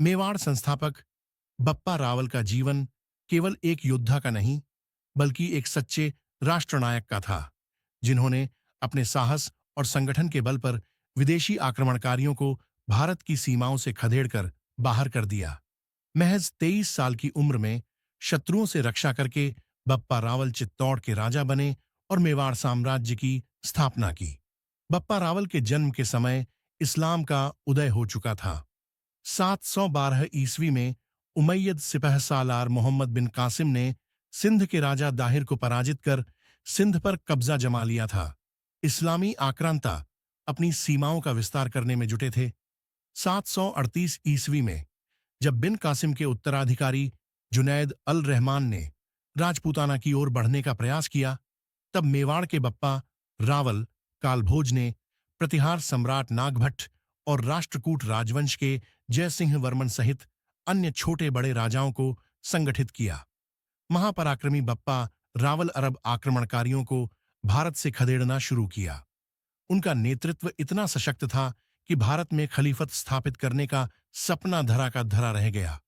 मेवाड़ संस्थापक बप्पा रावल का जीवन केवल एक योद्धा का नहीं, बल्कि एक सच्चे राष्ट्रनायक का था, जिन्होंने अपने साहस और संगठन के बल पर विदेशी आक्रमणकारियों को भारत की सीमाओं से खदेड़कर बाहर कर दिया। महज 23 साल की उम्र में शत्रुओं से रक्षा करके बप्पा रावल चित्तौड़ के राजा बने और मेवाड़ साम्राज्य की स्थापना की। बप्पा रावल के जन्म के समय इस्लाम का उदय हो चुका था। 712 ईस्वी में उमैयद सिपह सालार मोहम्मद बिन कासिम ने सिंध के राजा दाहिर को पराजित कर सिंध पर कब्जा जमा लिया था। इस्लामी आक्रांता अपनी सीमाओं का विस्तार करने में जुटे थे। 738 ईस्वी में जब बिन कासिम के उत्तराधिकारी जुनैद अल रहमान ने राजपूताना की ओर बढ़ने का प्रयास किया, तब मेवाड़ के बप्पा रावल कालभोज ने प्रतिहार सम्राट नागभट्ट और राष्ट्रकूट राजवंश के जयसिंह वर्मन सहित अन्य छोटे बड़े राजाओं को संगठित किया। महापराक्रमी बप्पा रावल अरब आक्रमणकारियों को भारत से खदेड़ना शुरू किया। उनका नेतृत्व इतना सशक्त था कि भारत में खलीफत स्थापित करने का सपना धरा का धरा रह गया।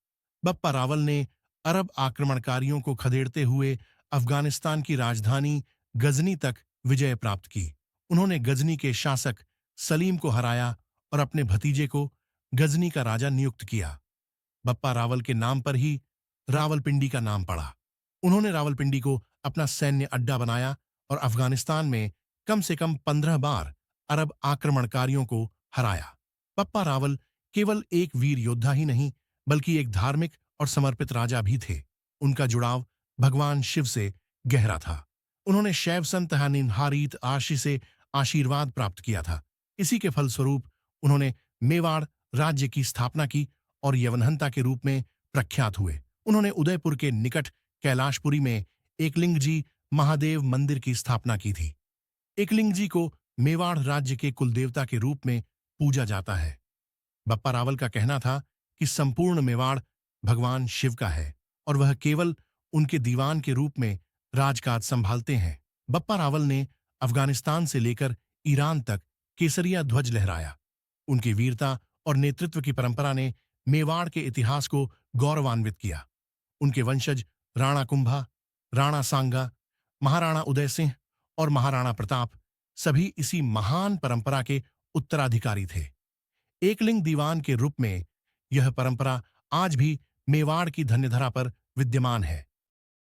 बप्पा रावल ने अरब आक्रमणकारियों को खदेड़ते हुए अफगानिस्तान की राजधानी गजनी तक विजय प्राप्त की। उन्होंने गजनी के शासक सलीम को हराया और अपने भतीजे को गजनी का राजा नियुक्त किया। बप्पा रावल के नाम पर ही रावलपिंडी का नाम पड़ा। उन्होंने रावलपिंडी को अपना सैन्य अड्डा बनाया और अफगानिस्तान में कम से कम 15 बार अरब आक्रमणकारियों को हराया। बप्पा रावल केवल एक वीर योद्धा ही नहीं, बल्कि एक धार्मिक और समर्पित राजा भी थे। उनका जुड़ाव भगवान शिव से गहरा था। उन्होंने शैव संत निन्हारीत आशी से आशीर्वाद प्राप्त किया था। इसी के फलस्वरूप उन्होंने मेवाड़ राज्य की स्थापना की और यवनहंता के रूप में प्रख्यात हुए। उन्होंने उदयपुर के निकट कैलाशपुरी में एकलिंग जी महादेव मंदिर की स्थापना की थी। एकलिंग जी को मेवाड़ राज्य के कुलदेवता के रूप में पूजा जाता है। बप्पा रावल का कहना था कि संपूर्ण मेवाड़ भगवान शिव का है और वह केवल उनके दीवान के रूप में राजकाज संभालते हैं। बप्पा रावल ने अफगानिस्तान से लेकर ईरान तक केसरिया ध्वज लहराया। उनकी वीरता और नेतृत्व की परंपरा ने मेवाड़ के इतिहास को गौरवान्वित किया। उनके वंशज राणा कुंभा, राणा सांगा, महाराणा उदय सिंह और महाराणा प्रताप सभी इसी महान परंपरा के उत्तराधिकारी थे। एकलिंग दीवान के रूप में यह परंपरा आज भी मेवाड़ की धन्यधरा पर विद्यमान है।